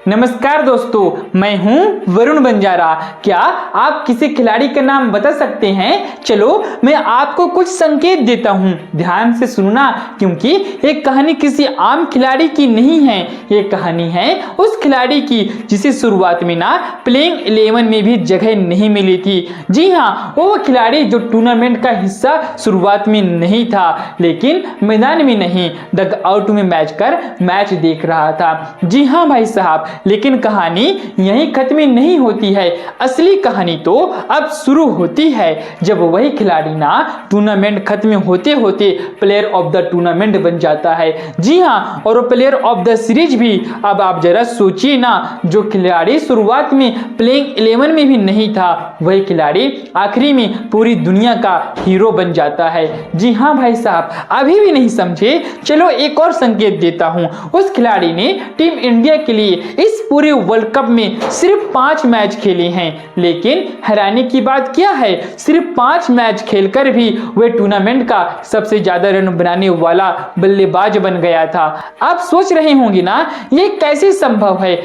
नमस्कार दोस्तों, मैं हूं वरुण बंजारा। क्या आप किसी खिलाड़ी का नाम बता सकते हैं? चलो मैं आपको कुछ संकेत देता हूं, ध्यान से सुनना, क्योंकि ये कहानी किसी आम खिलाड़ी की नहीं है। ये कहानी है उस खिलाड़ी की जिसे शुरुआत में ना प्लेइंग 11 में भी जगह नहीं मिली थी। जी हाँ, वो खिलाड़ी जो टूर्नामेंट का हिस्सा शुरुआत में नहीं था, लेकिन मैदान में नहीं, डग आउट में मैच देख रहा था। जी हाँ भाई साहब, लेकिन कहानी यहीं खत्म नहीं होती है। असली कहानी तो अब शुरू होती है, जब वही खिलाड़ी ना टूर्नामेंट खत्म होते होते प्लेयर ऑफ द टूर्नामेंट बन जाता है। जी हाँ, और प्लेयर ऑफ द सीरीज भी। अब आप जरा सोचिए ना, जो खिलाड़ी शुरुआत में प्लेइंग 11 में भी नहीं था, वही खिलाड़ी आखिरी में पूरी दुनिया का हीरो बन जाता है। जी हाँ भाई साहब, अभी भी नहीं समझे? चलो एक और संकेत देता हूं। उस खिलाड़ी ने टीम इंडिया के लिए इस पूरे वर्ल्ड कप में सिर्फ 5 मैच खेले हैं, लेकिन हैरानी की बात क्या है, सिर्फ 5 मैच खेलकर भी वे टूर्नामेंट का सबसे ज्यादा रन बनाने वाला बल्लेबाज बन गया था। आप सोच रहे होंगे ना, ये कैसे संभव है?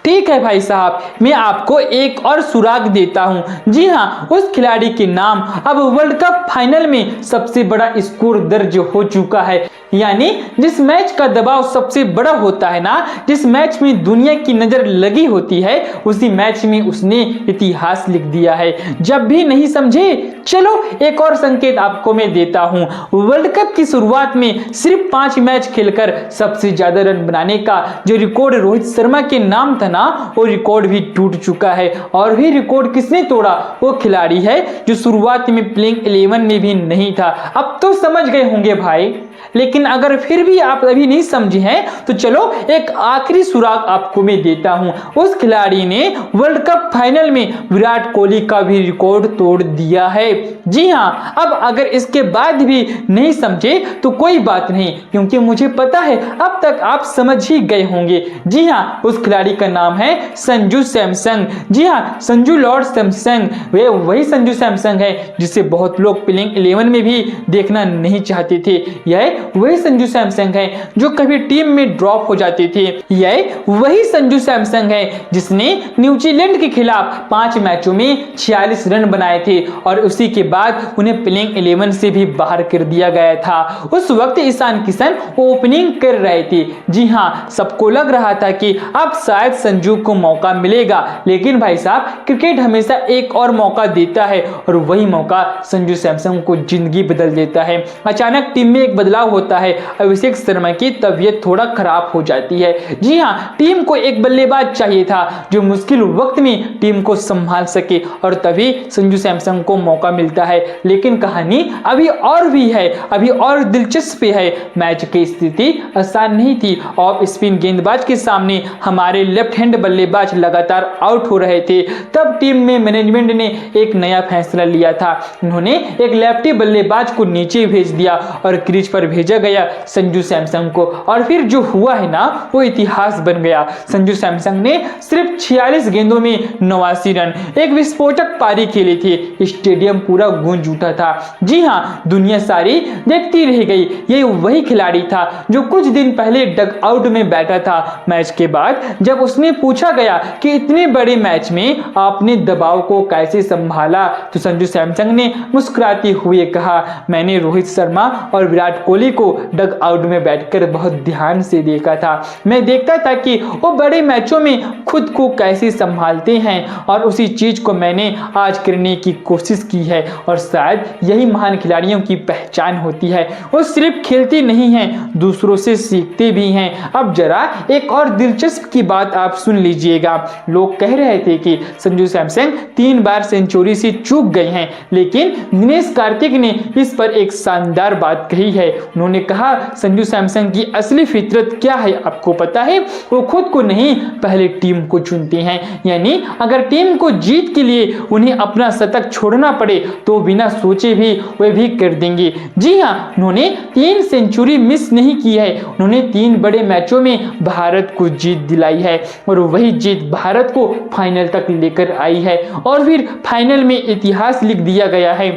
ठीक है भाई साहब, मैं आपको एक और सुराग देता हूं। जी हाँ, उस खिलाड़ी के नाम अब वर्ल्ड कप फाइनल में सबसे बड़ा स्कोर दर्ज हो चुका है। यानी जिस मैच का दबाव सबसे बड़ा होता है ना, जिस मैच में दुनिया की नजर लगी होती है, उसी मैच में उसने इतिहास लिख दिया है। जब भी नहीं समझे, चलो एक और संकेत आपको मैं देता हूं। वर्ल्ड कप की शुरुआत में सिर्फ 5 मैच खेलकर सबसे ज्यादा रन बनाने का जो रिकॉर्ड रोहित शर्मा के नाम था ना, वो रिकॉर्ड भी टूट चुका है। और भी रिकॉर्ड किसने तोड़ा? वो खिलाड़ी है जो शुरुआत में प्लेइंग 11 में भी नहीं था। अब तो समझ गए होंगे भाई, लेकिन अगर फिर भी आप अभी नहीं समझे हैं, तो चलो एक आखिरी सुराग आपको मैं देता हूं। उस खिलाड़ी ने वर्ल्ड कप फाइनल में विराट कोहली का भी रिकॉर्ड तोड़ दिया है। जी हां, अब अगर इसके बाद भी नहीं समझे तो कोई बात नहीं, क्योंकि मुझे पता है अब तक आप समझ ही गए होंगे। जी हां, उस खिलाड़ी का नाम है संजू सैमसन। जी हां, संजू लॉर्ड सैमसन, वे वही संजू सैमसन है जिसे बहुत लोग प्लेइंग 11 में भी देखना नहीं चाहते थे। यह वही संजू सैमसन है जो कभी टीम में ड्रॉप हो जाते थे। यह वही संजू सैमसन है जिसने न्यूजीलैंड के खिलाफ 5 मैचों में 46 रन बनाए थे, और उसी के बाद उन्हें प्लेइंग 11 से भी बाहर कर दिया गया था। उस वक्त ईशान किशन ओपनिंग कर रहे थे। जी हाँ, सबको लग रहा था कि अब शायद संजू को मौका मिलेगा, लेकिन भाई साहब, क्रिकेट हमेशा एक और मौका देता है, और वही मौका संजू सैमसन को जिंदगी बदल देता है। अचानक टीम में एक बदलाव होता है। अभिषेक शर्मा की तबीयत थोड़ा खराब हो जाती है। जी हाँ, टीम को एक बल्लेबाज चाहिए था जो मुश्किल वक्त में टीम को संभाल सके, और तभी संजू सैमसन को मौका मिलता है। लेकिन कहानी अभी और भी है, अभी और दिलचस्प है। मैच की स्थिति आसान नहीं थी। ऑफ स्पिन गेंदबाज के सामने हमारे लेफ्ट हैंड बल्लेबाज लगातार आउट हो रहे थे। तब टीम में मैनेजमेंट ने एक नया फैसला लिया था। उन्होंने एक लेफ्टी बल्लेबाज को नीचे भेज दिया और क्रीज पर भेजा गया संजू सैमसन को, और फिर जो हुआ है ना, वो इतिहास बन गया। संजू सैमसन ने सिर्फ 46 गेंदों में 89 रन, एक विस्फोटक पारी खेली थी। स्टेडियम पूरा गूंज उठा था। जी हाँ, दुनिया सारी देखती रह गई। ये वही खिलाड़ी था जो कुछ दिन पहले डग आउट में बैठा था। मैच के बाद जब उसने पूछा गया कि इतने बड़े मैच में आपने दबाव को कैसे संभाला, तो संजू सैमसन ने मुस्कुराते हुए कहा, मैंने रोहित शर्मा और विराट कोहली को डग आउट में बैठकर बहुत ध्यान से देखा था। मैं देखता था कि वो बड़े मैचों में खुद को कैसे संभालते हैं, और उसी चीज को मैंने आज करने की कोशिश की है। और शायद यही महान खिलाड़ियों की पहचान होती है। वो सिर्फ खेलते नहीं हैं, दूसरों से सीखते भी हैं। अब जरा एक और दिलचस्प की बात आप सुन लीजिएगा। लोग कह रहे थे कि संजू सैमसन 3 बार सेंचुरी से चूक गए हैं, लेकिन दिनेश कार्तिक ने इस पर एक शानदार बात कही है। उन्होंने कहा, संजू सैमसन की असली फितरत क्या है आपको पता है? वो खुद को नहीं, पहले टीम को चुनते हैं। यानी अगर टीम को जीत के लिए उन्हें अपना शतक छोड़ना पड़े तो बिना सोचे भी वे भी कर देंगे। जी हाँ, उन्होंने 3 सेंचुरी मिस नहीं की है। उन्होंने 3 बड़े मैचों में भारत को जीत दिलाई है, और वही जीत भारत को फाइनल तक लेकर आई है, और फिर फाइनल में इतिहास लिख दिया गया है।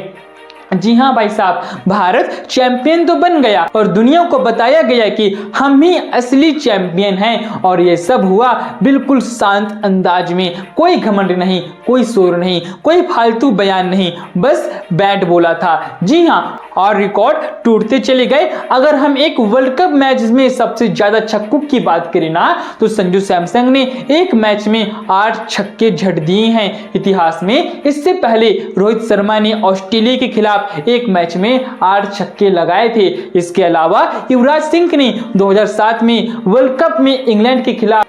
जी हाँ भाई साहब, भारत चैंपियन तो बन गया और दुनिया को बताया गया कि हम ही असली चैंपियन हैं। और ये सब हुआ बिल्कुल शांत अंदाज में, कोई घमंड नहीं, कोई शोर नहीं, कोई फालतू बयान नहीं, बस बैट बोला था। जी हाँ, और रिकॉर्ड टूटते चले गए। अगर हम एक वर्ल्ड कप मैच में सबसे ज्यादा छक्कों की बात करें ना, तो संजू सैमसन ने एक मैच में 8 छक्के झड़ दिए हैं इतिहास में। इससे पहले रोहित शर्मा ने ऑस्ट्रेलिया के खिलाफ एक मैच में 8 छक्के लगाए थे। इसके अलावा युवराज सिंह ने 2007 में वर्ल्ड कप में इंग्लैंड के खिलाफ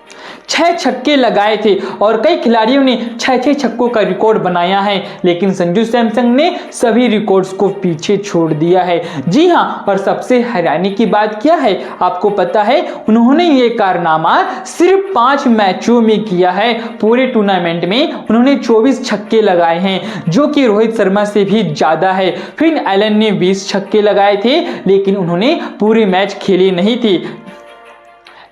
6 छक्के लगाए थे और कई खिलाड़ियों ने 6 छक्कों का रिकॉर्ड बनाया है, लेकिन संजू सैमसन ने सभी रिकॉर्ड्स को पीछे छोड़ दिया है। जी हाँ, और सबसे हैरानी की बात क्या है आपको पता है? उन्होंने ये कारनामा सिर्फ 5 मैचों में किया है। पूरे टूर्नामेंट में उन्होंने 24 छक्के लगाए हैं, जो कि रोहित शर्मा से भी ज्यादा है। फिन एलन ने 20 छक्के लगाए थे, लेकिन उन्होंने पूरे मैच खेले नहीं थे,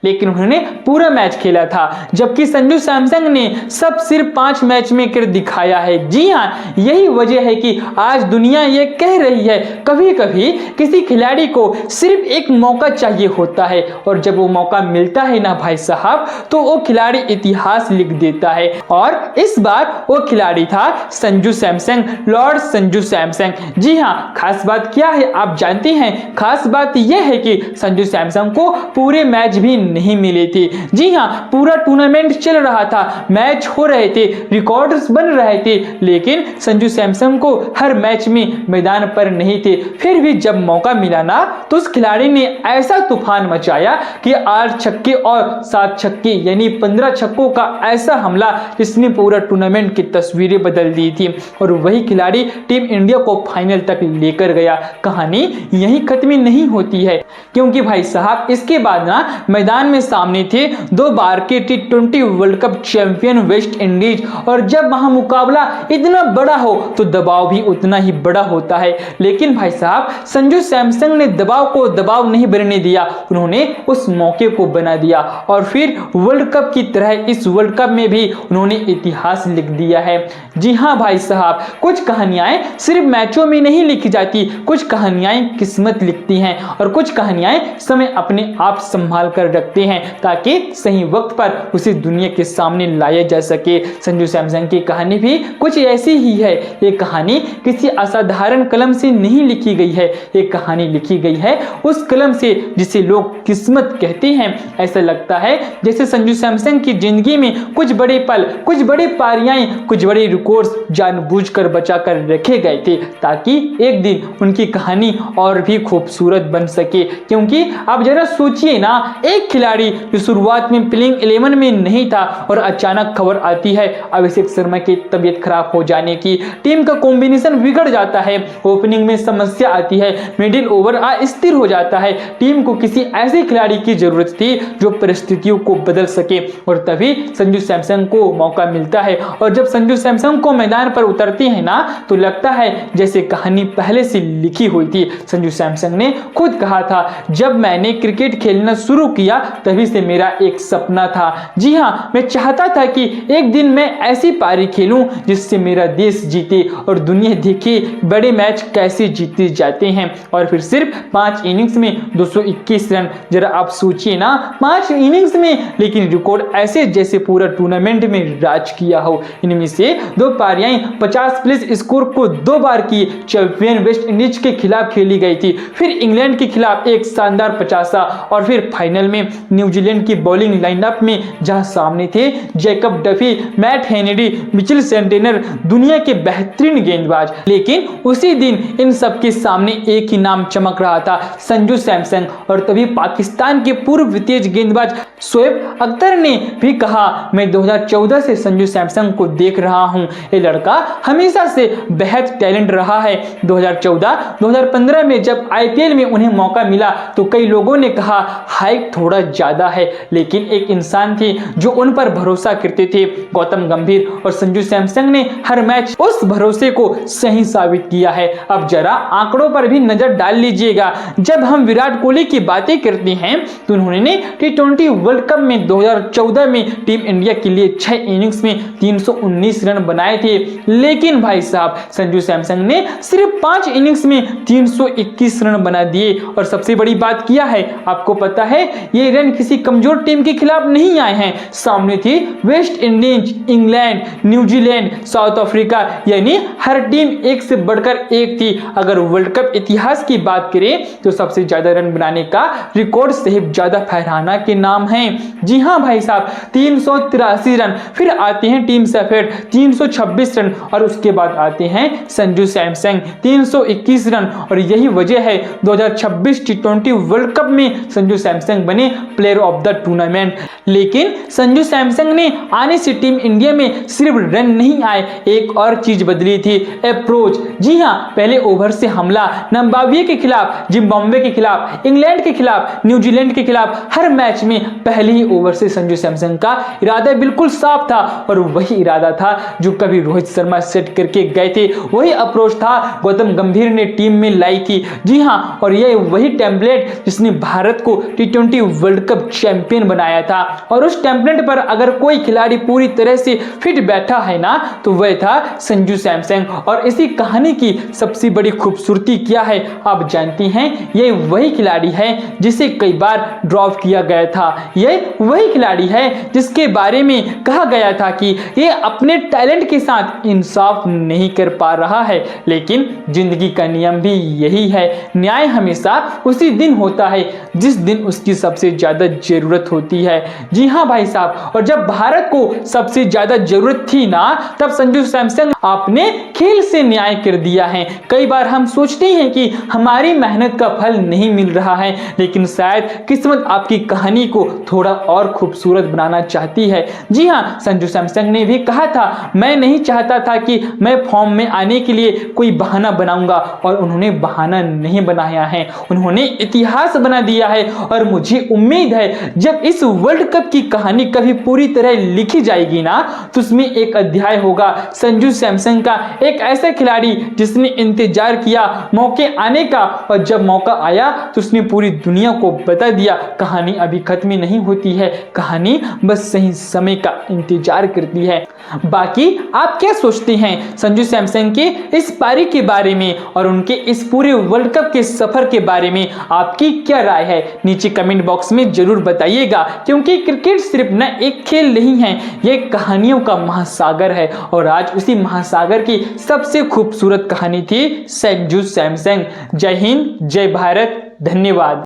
लेकिन उन्होंने पूरा मैच खेला था, जबकि संजू सैमसन ने सब सिर्फ 5 मैच में कर दिखाया है। जी हाँ, यही वजह है कि आज दुनिया ये कह रही है कभी कभी किसी खिलाड़ी को सिर्फ एक मौका चाहिए होता है, और जब वो मौका मिलता है ना भाई साहब, तो वो खिलाड़ी इतिहास लिख देता है। और इस बार वो खिलाड़ी था संजू सैमसन, लॉर्ड संजू सैमसन। जी हाँ, खास बात क्या है आप जानते हैं? खास बात यह है कि संजू सैमसन को पूरे मैच भी नहीं मिले थे। जी हाँ, पूरा टूर्नामेंट चल रहा था, मैच हो रहे थे, रिकॉर्ड्स बन रहे थे, लेकिन संजू सैमसन को हर मैच में मैदान पर नहीं थे। फिर भी जब मौका मिला ना, तो उस खिलाड़ी ने ऐसा तूफान मचाया कि 8 छक्के और 7 छक्के यानी 15 छक्कों का ऐसा हमला जिसने पूरा टूर्नामेंट की तस्वीरें बदल दी थी, और वही खिलाड़ी टीम इंडिया को फाइनल तक लेकर गया। कहानी यहीं खत्म नहीं होती है, क्योंकि भाई साहब इसके बाद ना मैदान में सामने थे 2 बार के T20 world cup champion West Indies, और जब वहां मुकाबला इतना बड़ा हो तो दबाव भी उतना ही बड़ा होता है। लेकिन भाई साहब संजू सैमसन ने दबाव को दबाव नहीं बनने दिया, उन्होंने उस मौके को बना दिया, और फिर वर्ल्ड कप की तरह इस वर्ल्ड कप में भी उन्होंने इतिहास लिख दिया है। जी हाँ भाई साहब, कुछ कहानियां सिर्फ मैचों में नहीं लिखी जाती, कुछ कहानियां किस्मत लिखती हैं, और कुछ कहानियां समय अपने आप संभाल कर रखते हैं ताकि सही वक्त पर उसे दुनिया के सामने लाया जा सके। संजू सैमसन की कहानी भी कुछ ऐसी ही है। ये कहानी किसी असाधारण कलम से नहीं लिखी गई है, ये कहानी लिखी गई है उस कलम से जिसे लोग किस्मत कहते हैं। ऐसा लगता है जैसे संजू सैमसन की जिंदगी में कुछ बड़े पल, कुछ बड़ी पारियां, कुछ बड़े रिकॉर्ड्स जानबूझकर बचा कर रखे गए थे, ताकि एक दिन उनकी कहानी और भी खूबसूरत बन सके। क्योंकि आप जरा सोचिए ना, एक खिलाड़ी जो शुरुआत में प्लेइंग 11 में नहीं था और अचानक खबर आती है अभिषेक शर्मा की तबीयत खराब हो जाने की, टीम का कॉम्बिनेशन बिगड़ जाता है, ओपनिंग में समस्या आती है, मिडिल ओवर अस्थिर हो जाता है, टीम को किसी ऐसे खिलाड़ी की जरूरत थी जो परिस्थितियों को बदल सके, और तभी संजू सैमसन को मौका मिलता है। और जब संजू सैमसन को मैदान पर उतरते हैं ना, तो लगता है जैसे कहानी पहले से लिखी हुई थी। संजू सैमसन ने खुद कहा था, जब मैंने क्रिकेट खेलना शुरू किया तभी से मेरा एक सपना था। जी हाँ, मैं चाहता था कि एक दिन मैं ऐसी पारी खेलूं जिससे मेरा देश जीते और दुनिया देखे बड़े मैच कैसे जीते जाते हैं। और फिर सिर्फ 5 इनिंग्स में 221 रन, जरा आप सोचिए ना, 5 इनिंग्स में, लेकिन रिकॉर्ड ऐसे जैसे पूरा टूर्नामेंट में राज किया हो। इनमें से 2 पारियां 50+ स्कोर को 2 बार की चैंपियन वेस्ट इंडीज के खिलाफ खेली गई थी, फिर इंग्लैंड के खिलाफ एक शानदार 50, और फिर फाइनल में न्यूजीलैंड की बॉलिंग लाइनअप में जहां सामने थे Jacob Duffy, Matt Henry, Mitchell Santner, दुनिया के बेहतरीन गेंदबाज। लेकिन उसी दिन इन सब के सामने एक ही नाम चमक रहा था, संजू सैमसन। और तभी पाकिस्तान के पूर्व तेज गेंदबाज शोएब अख्तर ने भी कहा, मैं 2014 से संजू सैमसन को देख रहा हूं, ये लड़का हमेशा से बेहद टैलेंट रहा है। 2014-2015 में जब IPL में उन्हें मौका मिला तो कई लोगों ने कहा हाइट थोड़ा ज्यादा है, लेकिन एक इंसान थे जो उन पर भरोसा करते थे, गौतम गंभीर, और संजू सैमसंग ने हर मैच उस भरोसे को सही साबित किया है। अब जरा आंकड़ों पर भी नजर डाल लीजिएगा। जब हम विराट कोहली की बातें करते हैं तो उन्होंने T20 वर्ल्ड कप में 2014 में टीम इंडिया के लिए 6 इनिंग्स में 319 रन बनाए थे, लेकिन भाई साहब संजू सैमसंग ने सिर्फ 5 इनिंग्स में 321 रन बना दिए। और सबसे बड़ी बात किया है, आपको पता है ये रन किसी कमजोर टीम के खिलाफ नहीं आए हैं, सामने थी West Indies, England, New Zealand, south Africa, यानी हर टीम एक से बढ़कर एक थी। अगर वर्ल्ड कप इतिहास की बात करें तो सबसे ज्यादा रन बनाने का रिकॉर्ड साहिबजादा फरहाना के नाम है। जी हां भाई साहब, 383 रन। फिर आते हैं टीम सेफर्ड 326 रन, और उसके बाद आते हैं संजू सैमसंग 321 रन। और यही वजह है 2026 T20 वर्ल्ड कप में संजू सैमसंग बने प्लेयर ऑफ द टूर्नामेंट। लेकिन संजू सैमसंग ने आने से टीम इंडिया में सिर्फ रन नहीं आए, एक और चीज बदली थी, अप्रोच। जी हां, पहले ओवर से हमला जिम्बाब्वे के खिलाफ, जिम्बाब्वे के खिलाफ, इंग्लैंड के खिलाफ, न्यूजीलैंड के खिलाफ, हर मैच में पहले ही ओवर से संजू सैमसंग का इरादा बिल्कुल साफ था, और वही इरादा था जो कभी रोहित शर्मा सेट करके गए थे, वही अप्रोच था गौतम गंभीर ने टीम में लाई थी। जी हां, और यह वही टेम्पलेट जिसने भारत को T20 वर्ल्ड कप चैंपियन बनाया था। और उस टेम्पलेट पर अगर कोई खिलाड़ी पूरी तरह से फिट बैठा है ना, तो वह था संजू सैमसंग। और इसी कहानी की सबसे बड़ी खूबसूरती क्या है आप जानती हैं? ये वही खिलाड़ी है जिसे कई बार ड्रॉप किया गया था, ये वही खिलाड़ी है जिसके बारे में कहा गया था कि ये अपने टैलेंट के साथ इंसाफ नहीं कर पा रहा है। लेकिन जिंदगी का नियम भी यही है, न्याय हमेशा उसी दिन होता है जिस दिन उसकी सबसे ज्यादा जरूरत होती है। जी हाँ भाई साहब, और जब भारत को सबसे ज्यादा जरूरत थी ना, तब संजू सैमसंग आपने खेल से न्याय कर दिया है। कई बार हम सोचते हैं कि हमारी मेहनत का फल नहीं मिल रहा है, लेकिन शायद किस्मत आपकी कहानी को थोड़ा और खूबसूरत बनाना चाहती है। जी हाँ, संजू सैमसंग ने भी कहा था, मैं नहीं चाहता था कि मैं फॉर्म में आने के लिए कोई बहाना बनाऊंगा, और उन्होंने बहाना नहीं बनाया है, उन्होंने इतिहास बना दिया है। और मुझे उम्मीद है जब इस वर्ल्ड कप की कहानी कभी पूरी तरह लिखी जाएगी ना, तो उसमें एक अध्याय होगा संजू सैमसंग का, एक ऐसा खिलाड़ी जिसने इंतजार किया मौके आने का, और जब मौका आया तो उसने पूरी दुनिया को बता दिया कहानी अभी खत्म नहीं होती है, कहानी बस सही समय का इंतजार करती है। बाकी आप क्या सोचते हैं संजू सैमसंग के इस पारी के बारे में, और उनके इस पूरे वर्ल्ड कप के सफर के बारे में आपकी क्या राय है? नीचे कमेंट बॉक्स में जरूर बताइएगा, क्योंकि क्रिकेट सिर्फ न एक खेल नहीं है, ये कहानियों का महासागर है। और आज उसी महासागर की सबसे खूबसूरत कहानी थी संजू सैमसंग। जय हिंद, जय भारत, धन्यवाद।